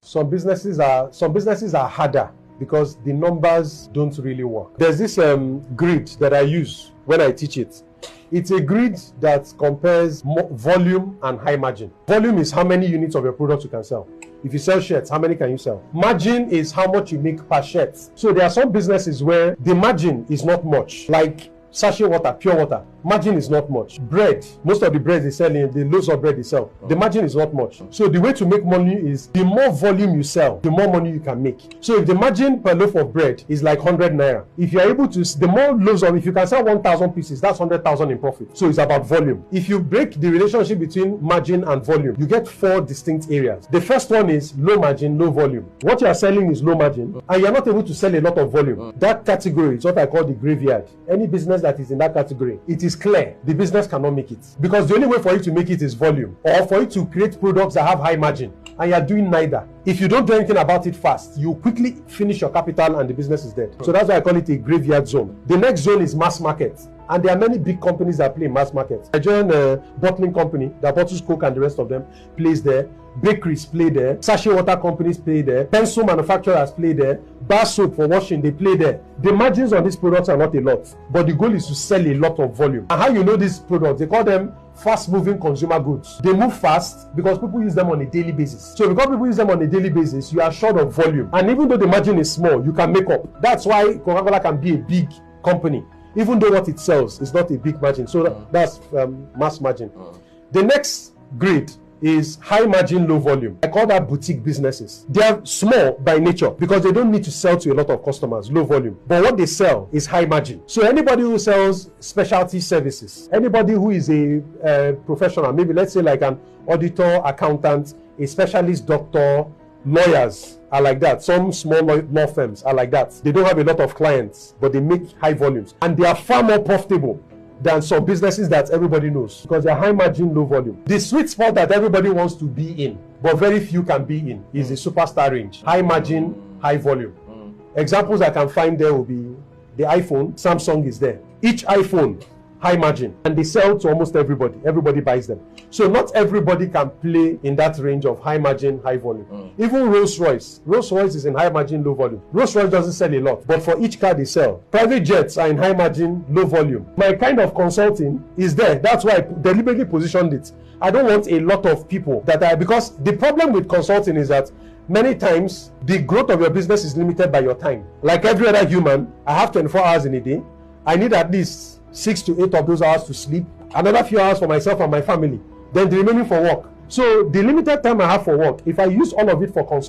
some businesses are harder because the numbers don't really work. There's this grid that I use when I teach it. It's a grid that compares volume and high margin. Volume is how many units of your product you can sell. If you sell shirts, how many can you sell? Margin is how much you make per shirt. So there are some businesses where the margin is not much, like sachet water, pure water. Margin is not much. Bread, most of the bread they sell, the loaves of bread they sell, the margin is not much. So the way to make money is the more volume you sell, the more money you can make. So if the margin per loaf of bread is like 100 naira, if you are able to, the more loaves of, if you can sell 1,000 pieces, that's 100,000 in profit. So it's about volume. If you break the relationship between margin and volume, you get 4 distinct areas. The first one is low margin, low volume. What you are selling is low margin, and you're not able to sell a lot of volume. That category is what I call the graveyard. Any business that is in that category, it is clear the business cannot make it, because the only way for you to make it is volume, or for you to create products that have high margin, and you're doing neither. If you don't do anything about it fast, you quickly finish your capital and the business is dead. So that's why I call it a graveyard zone. The next zone is mass market, and there are many big companies that play in mass market. I joined a bottling company that bottles Coke and the rest of them plays there. Bakeries play there, sachet water companies play there, pencil manufacturers play there, bar soap for washing, they play there. The margins on these products are not a lot, but the goal is to sell a lot of volume. And how you know these products? They call them fast-moving consumer goods. They move fast because people use them on a daily basis. So because people use them on a daily basis, you are short of volume. And even though the margin is small, you can make up. That's why Coca-Cola can be a big company, even though what it sells is not a big margin. So that's mass margin. The next grade is high margin, low volume. I call that boutique businesses. They are small by nature because they don't need to sell to a lot of customers, low volume. But what they sell is high margin. So anybody who sells specialty services, anybody who is a professional, maybe let's say like an auditor, accountant, a specialist doctor, lawyers are like that. Some small law firms are like that. They don't have a lot of clients, but they make high volumes. And they are far more profitable than some businesses that everybody knows, because they're high margin, low volume. The sweet spot that everybody wants to be in, but very few can be in, is the superstar range. High margin, high volume. Examples I can find there will be the iPhone. Samsung is there. Each iPhone, high margin, and they sell to almost everybody. Everybody buys them. So not everybody can play in that range of high margin, high volume. Even Rolls-Royce. Rolls-Royce is in high margin, low volume. Rolls-Royce doesn't sell a lot, but for each car they sell. Private jets are in high margin, low volume. My kind of consulting is there. That's why I deliberately positioned it. I don't want a lot of people because the problem with consulting is that many times the growth of your business is limited by your time. Like every other human, I have 24 hours in a day. I need at least 6 to 8 of those hours to sleep, another few hours for myself and my family, then the remaining for work. So the limited time I have for work, if I use all of it for consulting,